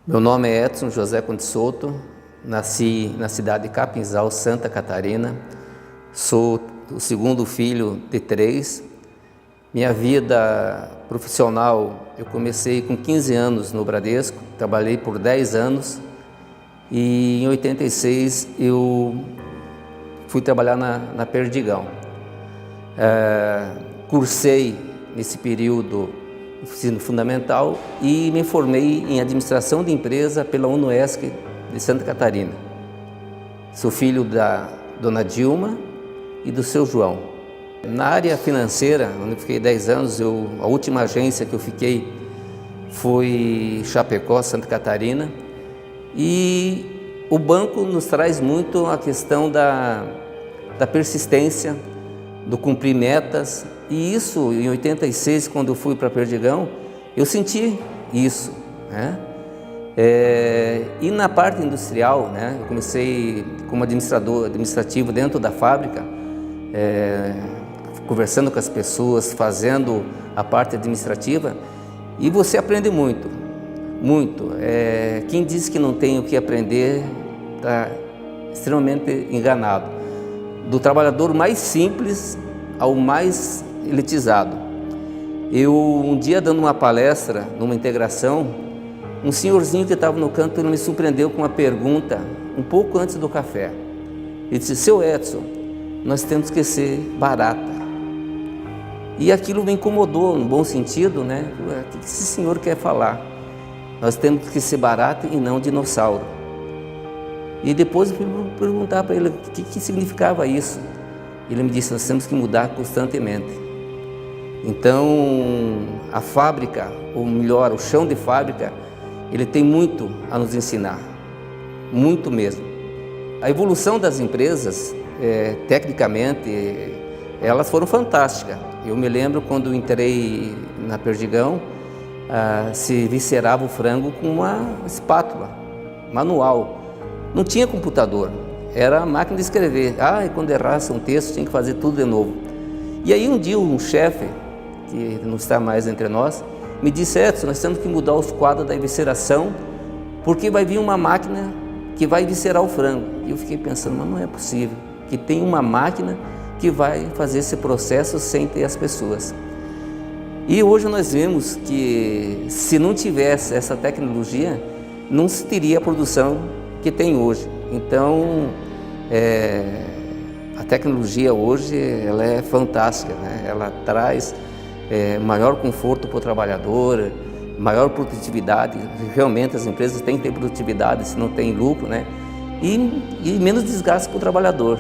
Meu nome é Edson José Conde Souto, nasci na cidade de Capinzal, Santa Catarina. Sou o segundo filho de 3. Minha vida profissional, eu comecei com 15 anos no Bradesco, trabalhei por 10 anos e em 86 eu fui trabalhar na Perdigão. Cursei nesse período ensino fundamental e me formei em administração de empresa pela UNOESC de Santa Catarina. Sou filho da dona Dilma e do seu João. Na área financeira, onde eu fiquei 10 anos, a última agência que eu fiquei foi Chapecó, Santa Catarina, e o banco nos traz muito a questão da persistência, do cumprir metas, e isso em 86, quando eu fui para Perdigão, eu senti isso, né? E na parte industrial, né, eu comecei como administrativo dentro da fábrica, conversando com as pessoas, fazendo a parte administrativa, e você aprende muito, muito. Quem diz que não tem o que aprender está extremamente enganado. Do trabalhador mais simples ao mais elitizado. Eu, um dia dando uma palestra, numa integração, um senhorzinho que estava no canto, ele me surpreendeu com uma pergunta, um pouco antes do café. Ele disse: "Seu Edson, nós temos que ser barata." E aquilo me incomodou, no bom sentido, né? O que esse senhor quer falar? Nós temos que ser barata e não dinossauro. E depois eu fui perguntar para ele o que significava isso. Ele me disse: nós temos que mudar constantemente. Então, a fábrica, ou melhor, o chão de fábrica, ele tem muito a nos ensinar, muito mesmo. A evolução das empresas, tecnicamente, elas foram fantásticas. Eu me lembro quando eu entrei na Perdigão, se viscerava o frango com uma espátula manual. Não tinha computador, era a máquina de escrever. E quando errasse um texto, tinha que fazer tudo de novo. E aí um dia um chefe, que não está mais entre nós, me disse: "Edson, nós temos que mudar os quadros da evisceração, porque vai vir uma máquina que vai viscerar o frango." E eu fiquei pensando, mas não é possível que tem uma máquina que vai fazer esse processo sem ter as pessoas. E hoje nós vemos que se não tivesse essa tecnologia, não se teria a produção que tem hoje. Então, a tecnologia hoje ela é fantástica, né? Ela traz maior conforto para o trabalhador, maior produtividade. Realmente as empresas têm que ter produtividade, se não tem lucro, né? E menos desgaste para o trabalhador.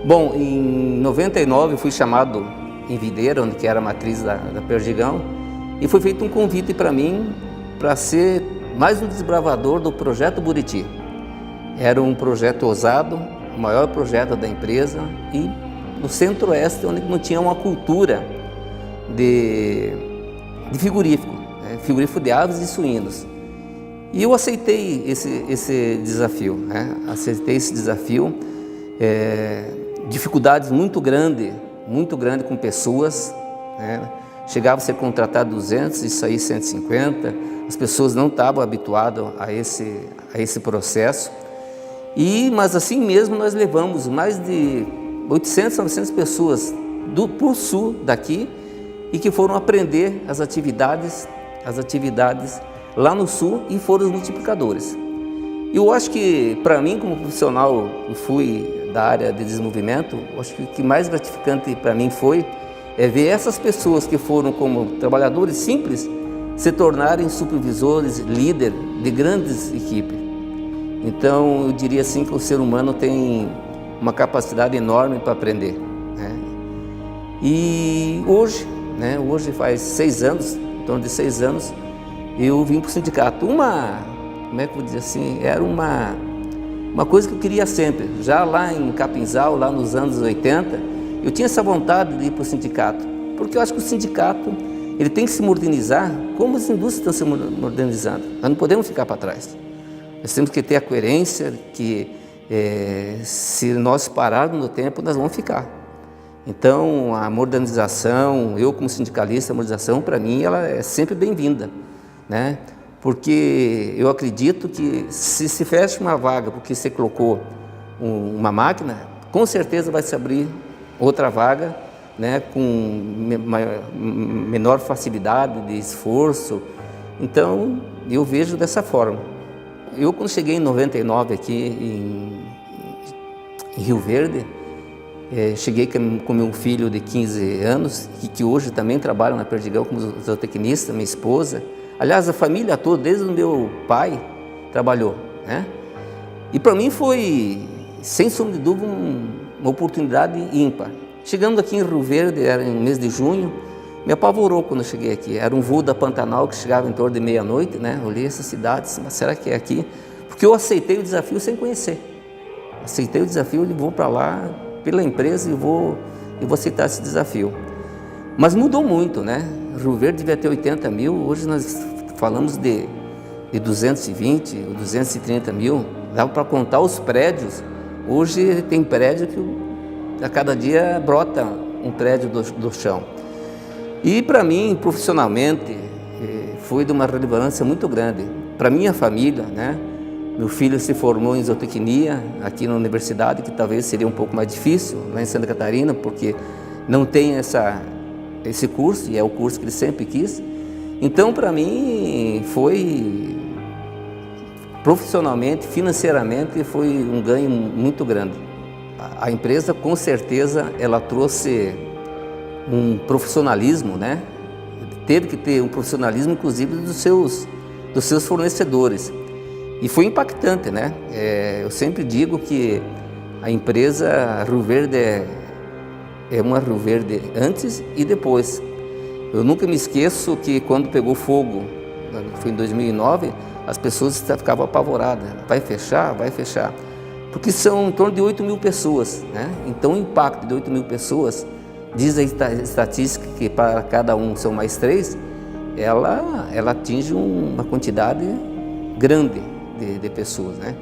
Bom, em 99 eu fui chamado em Videira, onde que era a matriz da Perdigão, e foi feito um convite para mim para ser mais um desbravador do Projeto Buriti. Era um projeto ousado, o maior projeto da empresa, e no centro-oeste, onde não tinha uma cultura de frigorífico, frigorífico de aves e suínos. E eu aceitei esse desafio, né? Aceitei esse desafio, dificuldades muito grande com pessoas, né? Chegava a ser contratado 200 e sair 150, as pessoas não estavam habituadas a esse processo. Mas assim mesmo nós levamos mais de 800, 900 pessoas por sul daqui e que foram aprender as atividades lá no sul e foram os multiplicadores. Eu acho que para mim, como profissional, eu fui da área de desenvolvimento, acho que o que mais gratificante para mim foi ver essas pessoas que foram como trabalhadores simples se tornarem supervisores, líderes de grandes equipes. Então, eu diria assim que o ser humano tem uma capacidade enorme para aprender, né? E hoje faz 6 anos, em torno de 6 anos, eu vim para o sindicato. Como é que eu vou dizer assim, era uma coisa que eu queria sempre. Já lá em Capinzal, lá nos anos 80, eu tinha essa vontade de ir para o sindicato, porque eu acho que o sindicato ele tem que se modernizar como as indústrias estão se modernizando. Nós não podemos ficar para trás. Nós temos que ter a coerência que se nós pararmos no tempo, nós vamos ficar. Então, a modernização, eu como sindicalista, a modernização para mim ela é sempre bem-vinda, né? porque eu acredito que se fecha uma vaga porque você colocou uma máquina, com certeza vai se abrir outra vaga, né, com menor facilidade de esforço. Então, eu vejo dessa forma. Eu, quando cheguei em 99 aqui em Rio Verde, cheguei com meu filho de 15 anos, que hoje também trabalha na Perdigão como zootecnista, minha esposa. Aliás, a família toda, desde o meu pai, trabalhou, né? E para mim foi, sem sombra de dúvida, uma oportunidade ímpar. Chegando aqui em Rio Verde, era no mês de junho, me apavorou quando eu cheguei aqui. Era um voo da Pantanal que chegava em torno de meia-noite, né? Olhei essa cidade, disse, mas será que é aqui? Porque eu aceitei o desafio sem conhecer. Aceitei o desafio e vou para lá pela empresa e vou aceitar esse desafio. Mas mudou muito, né? Rio Verde devia ter 80 mil, hoje nós falamos de 220 ou 230 mil. Dava para contar os prédios. Hoje tem prédio que a cada dia brota um prédio do chão. E para mim, profissionalmente, foi de uma relevância muito grande. Para minha família, né? Meu filho se formou em zootecnia aqui na universidade, que talvez seria um pouco mais difícil lá em Santa Catarina, porque não tem esse curso, e é o curso que ele sempre quis. Então, para mim, foi profissionalmente, financeiramente, foi um ganho muito grande. A empresa, com certeza, ela trouxe um profissionalismo, né? Teve que ter um profissionalismo, inclusive, dos seus fornecedores. E foi impactante, né? Eu sempre digo que a empresa Rio Verde é uma Rio Verde antes e depois. Eu nunca me esqueço que quando pegou fogo, foi em 2009, as pessoas ficavam apavoradas. Vai fechar? Vai fechar. Porque são em torno de 8 mil pessoas, né? Então o impacto de 8 mil pessoas, diz a estatística que para cada um são mais 3, ela atinge uma quantidade grande de pessoas, né?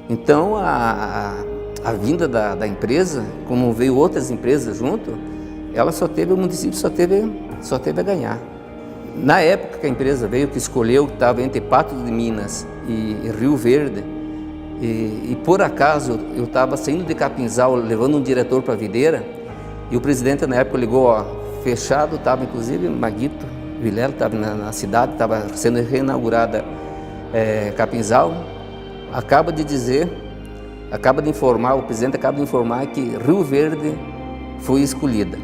Então a vinda da empresa, como veio outras empresas junto, o município só teve a ganhar. Na época que a empresa veio, que escolheu, que estava entre Patos de Minas e Rio Verde, e por acaso eu estava saindo de Capinzal, levando um diretor para a videira, e o presidente na época ligou, fechado, estava inclusive Maguito Vilela, estava na cidade, estava sendo reinaugurada Capinzal, o presidente acaba de informar que Rio Verde foi escolhida.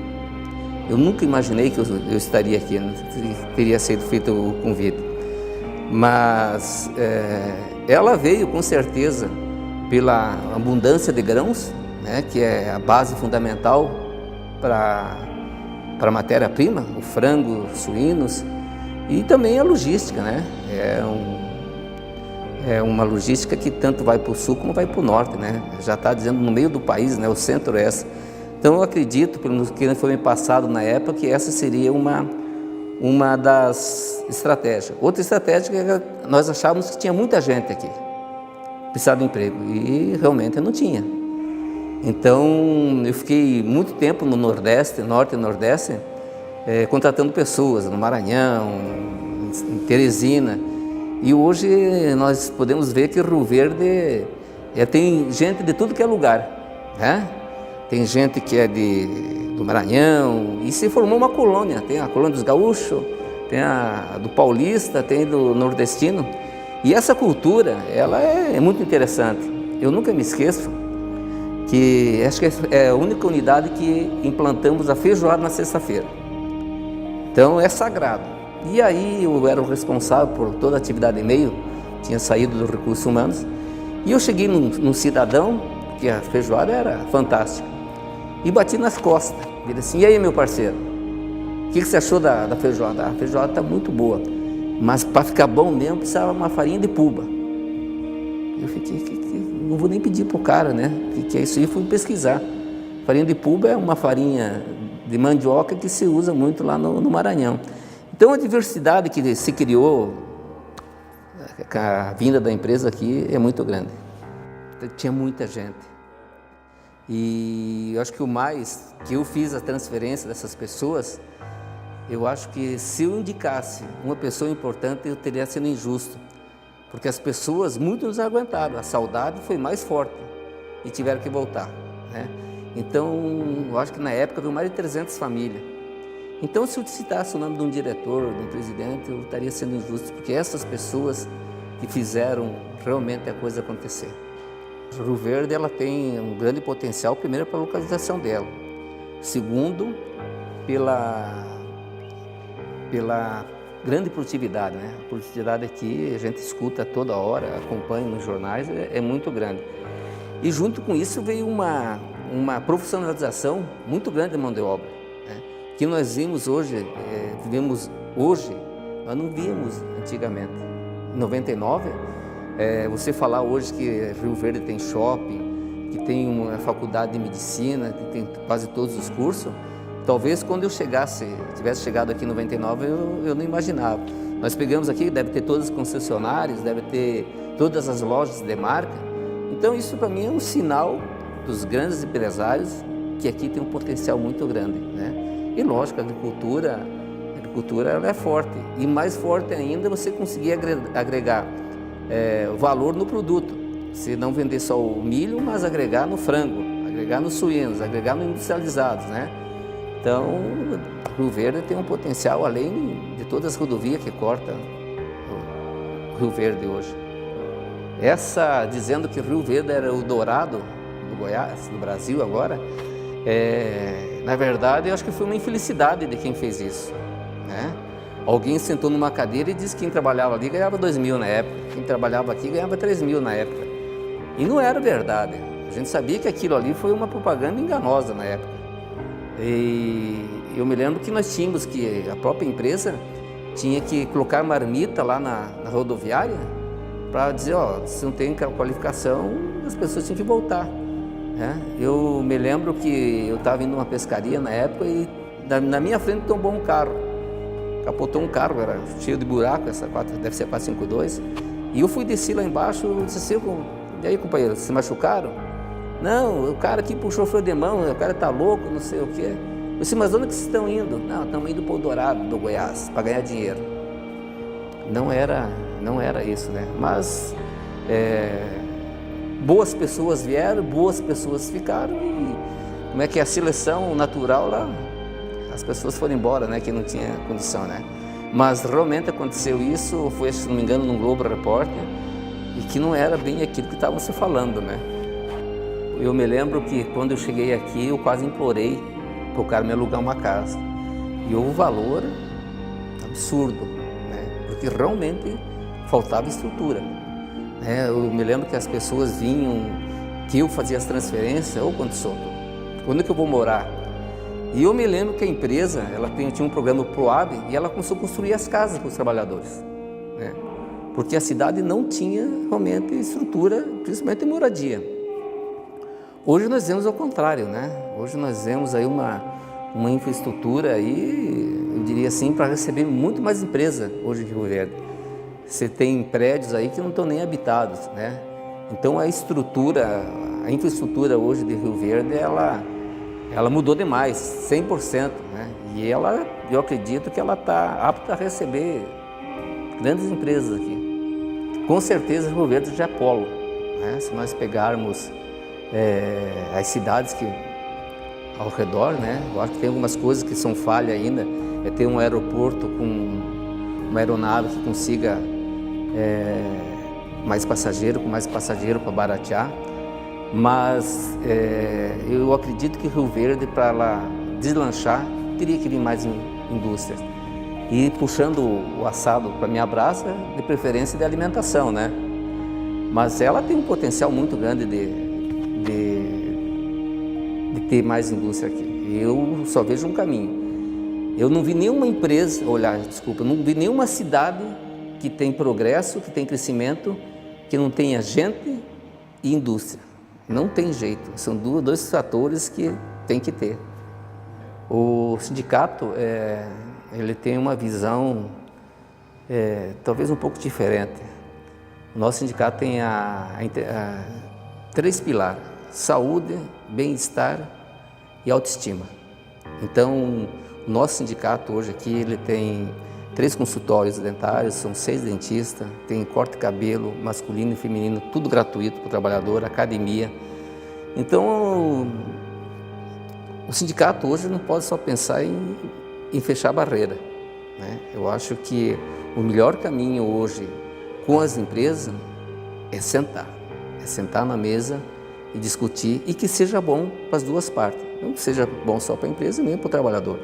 Eu nunca imaginei que eu estaria aqui, né? Teria sido feito o convite. Mas ela veio com certeza pela abundância de grãos, né, que é a base fundamental para a matéria-prima, o frango, suínos, e também a logística, né? É uma logística que tanto vai para o sul como vai para o norte, né? Já está dizendo no meio do país, né? O centro-oeste. Então eu acredito, pelo que foi me passado na época, que essa seria uma das estratégias. Outra estratégia é que nós achávamos que tinha muita gente aqui, precisava de emprego, e realmente não tinha. Então eu fiquei muito tempo no Nordeste, Norte e Nordeste, contratando pessoas no Maranhão, em Teresina. E hoje nós podemos ver que Rio Verde tem gente de tudo que é lugar, né? Tem gente que é do Maranhão, e se formou uma colônia. Tem a colônia dos gaúchos, tem a do paulista, tem do nordestino. E essa cultura, ela é muito interessante. Eu nunca me esqueço que acho que é a única unidade que implantamos a feijoada na sexta-feira. Então é sagrado. E aí eu era o responsável por toda a atividade de e-mail, tinha saído dos recursos humanos, e eu cheguei num cidadão, que a feijoada era fantástica, e bati nas costas. Ele disse assim: e aí, meu parceiro, o que você achou da feijoada? A feijoada está muito boa, mas para ficar bom mesmo precisava uma farinha de puba. Eu fiquei, não vou nem pedir para o cara, né? O que é isso aí? Fui pesquisar. Farinha de puba é uma farinha de mandioca que se usa muito lá no Maranhão. Então a diversidade que se criou com a vinda da empresa aqui é muito grande. Tinha muita gente. E eu acho que o mais que eu fiz a transferência dessas pessoas, eu acho que se eu indicasse uma pessoa importante, eu teria sido injusto, porque as pessoas, muitos nos aguentaram, a saudade foi mais forte e tiveram que voltar, né? Então, eu acho que na época veio mais de 300 famílias. Então, se eu citasse o nome de um diretor, de um presidente, eu estaria sendo injusto, porque essas pessoas que fizeram realmente a coisa acontecer. Rio Verde, ela tem um grande potencial, primeiro pela localização dela, segundo pela grande produtividade, né? A produtividade aqui a gente escuta toda hora, acompanha nos jornais, é muito grande. E junto com isso veio uma profissionalização muito grande da mão de obra, né? Que nós vimos hoje, nós não víamos antigamente. Em 99, você falar hoje que Rio Verde tem shopping, que tem uma faculdade de medicina, que tem quase todos os cursos, talvez quando eu tivesse chegado aqui em 99, eu não imaginava. Nós pegamos aqui, deve ter todas as concessionárias, deve ter todas as lojas de marca. Então isso para mim é um sinal dos grandes empresários que aqui tem um potencial muito grande, né? E lógico, a agricultura ela é forte. E mais forte ainda você conseguir agregar valor no produto. Se não vender só o milho, mas agregar no frango, agregar nos suínos, agregar no industrializados, né? Então, Rio Verde tem um potencial além de todas as rodovias que cortam o Rio Verde hoje. Dizendo que o Rio Verde era o dourado do Goiás, do Brasil agora, na verdade, eu acho que foi uma infelicidade de quem fez isso, né? Alguém sentou numa cadeira e disse que quem trabalhava ali ganhava 2.000 na época, quem trabalhava aqui ganhava 3.000 na época. E não era verdade. A gente sabia que aquilo ali foi uma propaganda enganosa na época. E eu me lembro que nós tínhamos que, a própria empresa tinha que colocar marmita lá na rodoviária para dizer, se não tem qualificação, as pessoas tinham que voltar, né? Eu me lembro que eu estava indo numa pescaria na época e na minha frente tombou um carro. Capotou um carro, era cheio de buraco, deve ser 452. E eu fui descer lá embaixo e disse assim, e aí, companheiro, se machucaram? Não, o cara aqui puxou o freio de mão, o cara tá louco, não sei o quê. Eu disse, mas onde que vocês estão indo? Não, estamos indo para o Dourado, do Goiás, para ganhar dinheiro. Não era isso, né? Mas boas pessoas vieram, boas pessoas ficaram e como é que a seleção natural lá, as pessoas foram embora, né? Que não tinha condição, né? Mas realmente aconteceu isso, foi, se não me engano, no Globo Repórter, e que não era bem aquilo que estavam se falando, né? Eu me lembro que quando eu cheguei aqui, eu quase implorei para o cara me alugar uma casa. E houve um valor absurdo, né? Porque realmente faltava estrutura, né? Eu me lembro que as pessoas vinham, que eu fazia as transferências, quando é que eu vou morar? E eu me lembro que a empresa, ela tinha um programa ProAB e ela começou a construir as casas para os trabalhadores, né? Porque a cidade não tinha realmente estrutura, principalmente em moradia. Hoje nós vemos ao contrário, né? Hoje nós vemos aí uma infraestrutura aí, eu diria assim, para receber muito mais empresa hoje em Rio Verde. Você tem prédios aí que não estão nem habitados, né? Então a infraestrutura hoje de Rio Verde, ela mudou demais, 100%, né? E eu acredito que ela está apta a receber grandes empresas aqui. Com certeza Rio Verde já é polo, né? Se nós pegarmos as cidades que ao redor, né? Eu acho que tem algumas coisas que são falha ainda, ter um aeroporto com uma aeronave que consiga com mais passageiro para baratear, mas eu acredito que Rio Verde, para ela deslanchar, teria que vir mais indústrias. E puxando o assado para minha brasa, de preferência de alimentação, né? Mas ela tem um potencial muito grande de ter mais indústria aqui. Eu só vejo um caminho. Eu não vi nenhuma empresa, não vi nenhuma cidade que tem progresso, que tem crescimento, que não tenha gente e indústria. Não tem jeito. São dois fatores que tem que ter. O sindicato, ele tem uma visão talvez um pouco diferente. O nosso sindicato tem três pilares: saúde, bem-estar e autoestima. Então, Nosso sindicato hoje aqui, ele tem 3 consultórios dentários, são 6 dentistas, tem corte de cabelo masculino e feminino, tudo gratuito para o trabalhador, academia. Então, o sindicato hoje não pode só pensar em fechar a barreira, né? Eu acho que o melhor caminho hoje com as empresas é sentar na mesa e discutir, e que seja bom para as duas partes, não que seja bom só para a empresa nem para o trabalhador.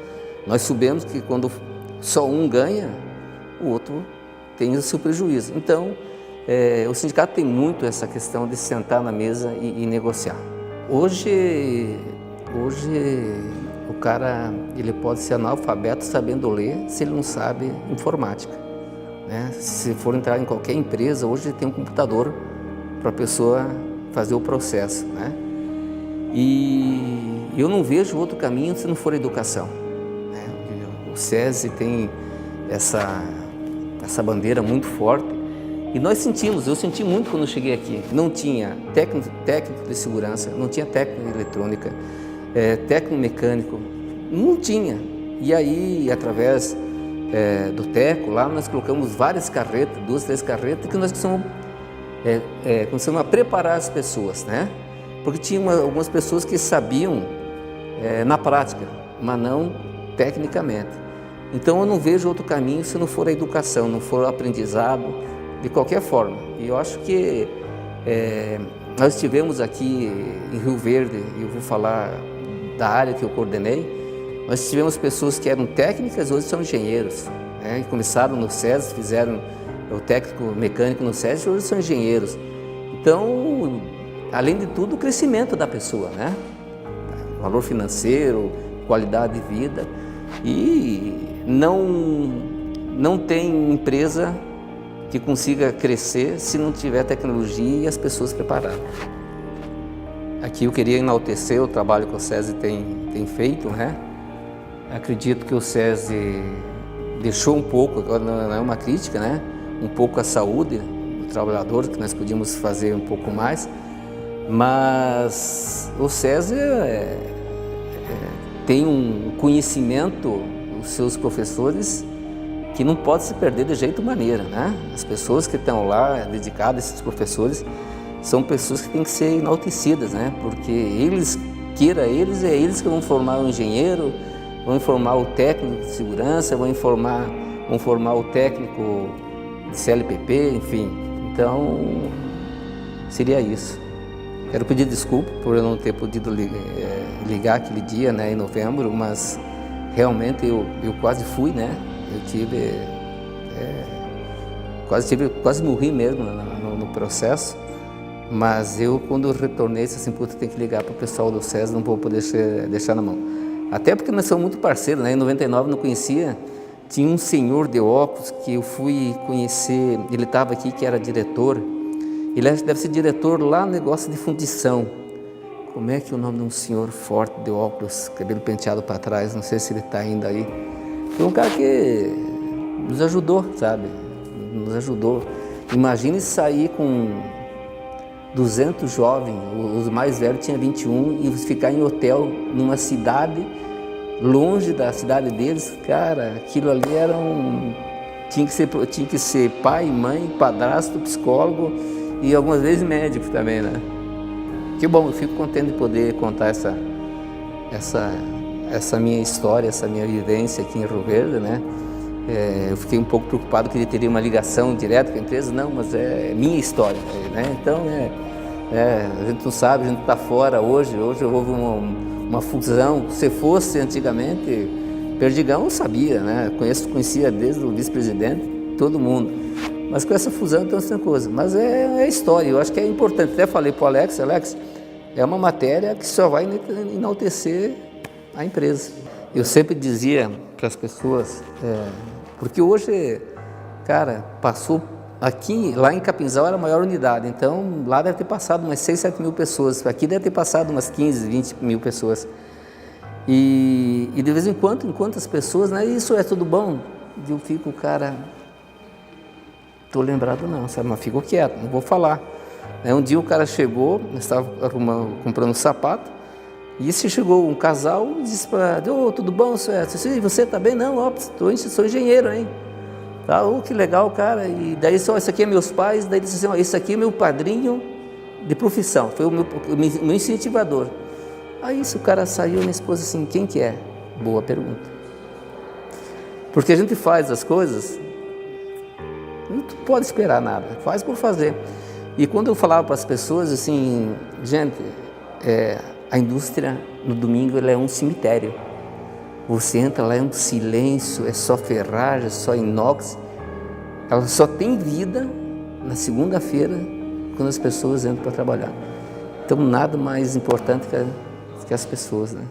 Nós sabemos que quando só um ganha, o outro tem o seu prejuízo. Então, o sindicato tem muito essa questão de sentar na mesa e negociar. Hoje o cara ele pode ser analfabeto sabendo ler se ele não sabe informática, né? Se for entrar em qualquer empresa, hoje tem um computador para a pessoa fazer o processo, né? E eu não vejo outro caminho se não for a educação, né? O SESI tem essa bandeira muito forte e eu senti muito quando eu cheguei aqui. Não tinha técnico de segurança, não tinha técnico de eletrônica, técnico mecânico, não tinha. E aí, através do TECO, lá nós colocamos várias carretas, 2, 3 carretas, que nós começamos a preparar as pessoas, né? Porque tinha algumas pessoas que sabiam na prática, mas não tecnicamente. Então eu não vejo outro caminho se não for a educação, não for o aprendizado, de qualquer forma. E eu acho que nós estivemos aqui em Rio Verde, e eu vou falar da área que eu coordenei, nós tivemos pessoas que eram técnicas, hoje são engenheiros, né? E começaram no SESI, fizeram o técnico mecânico no SESI, hoje são engenheiros. Então, além de tudo, o crescimento da pessoa, né? Valor financeiro, qualidade de vida. E não tem empresa que consiga crescer se não tiver tecnologia e as pessoas preparadas. Aqui eu queria enaltecer o trabalho que o SESI tem feito, né? Acredito que o SESI deixou um pouco, agora não é uma crítica, né? Um pouco a saúde do trabalhador, que nós podíamos fazer um pouco mais, mas o SESI tem um conhecimento, os seus professores, que não pode se perder de jeito maneira, né? As pessoas que estão lá dedicadas, esses professores, são pessoas que têm que ser enaltecidas, né? Porque é eles que vão formar o engenheiro, vão formar o técnico de segurança, vão formar o técnico de CLPP, enfim. Então, seria isso. Quero pedir desculpa por eu não ter podido ligar aquele dia, né, em novembro, mas realmente eu quase fui, né? Eu tive, quase morri mesmo no processo. Mas quando eu retornei, disse assim, puta, tem que ligar para o pessoal do SESI, não vou poder deixar na mão. Até porque nós somos muito parceiros, né? Em 99 não conhecia, tinha um senhor de óculos que eu fui conhecer, ele estava aqui, que era diretor, ele deve ser diretor lá no negócio de fundição. Como é que é o nome de um senhor forte de óculos, cabelo penteado para trás, não sei se ele está ainda aí. Foi um cara que nos ajudou, sabe? Nos ajudou. Imagine sair com 200 jovens, os mais velhos tinham 21, e ficar em hotel numa cidade, longe da cidade deles, cara, aquilo ali tinha que ser pai, mãe, padrasto, psicólogo e algumas vezes médico também, né? Que bom, eu fico contente de poder contar essa minha história, essa minha vivência aqui em Rio Verde, né? Eu fiquei um pouco preocupado que ele teria uma ligação direta com a empresa, não, mas é minha história, né? Então, a gente não sabe, a gente está fora hoje houve uma fusão. Se fosse antigamente, Perdigão eu sabia, né? Conhecia desde o vice-presidente, todo mundo. Mas com essa fusão tem outra coisa. Mas é história, eu acho que é importante. Até falei para o Alex, é uma matéria que só vai enaltecer a empresa. Eu sempre dizia para as pessoas, porque hoje, cara, passou aqui, lá em Capinzal era a maior unidade, então lá deve ter passado umas 6, 7 mil pessoas, aqui deve ter passado umas 15, 20 mil pessoas. E de vez em quando, enquanto as pessoas, né, isso é tudo bom, eu fico, cara, tô lembrado não, sabe, mas fico quieto, não vou falar. Um dia o cara chegou, estava comprando um sapato, E se chegou um casal e disse para ela, ô, tudo bom, senhor? E você está bem? Não, ó, sou engenheiro, hein? Tá, que legal, cara. E daí só, esse aqui é meus pais. Daí ele disse assim, ó, esse aqui é meu padrinho de profissão, foi o meu incentivador. Aí se o cara saiu, minha esposa assim, quem que é? Boa pergunta. Porque a gente faz as coisas, não pode esperar nada, faz por fazer. E quando eu falava para as pessoas assim, gente, a indústria no domingo ela é um cemitério. Você entra lá, é um silêncio, é só ferragem, é só inox. Ela só tem vida na segunda-feira, quando as pessoas entram para trabalhar. Então nada mais importante que as pessoas, né?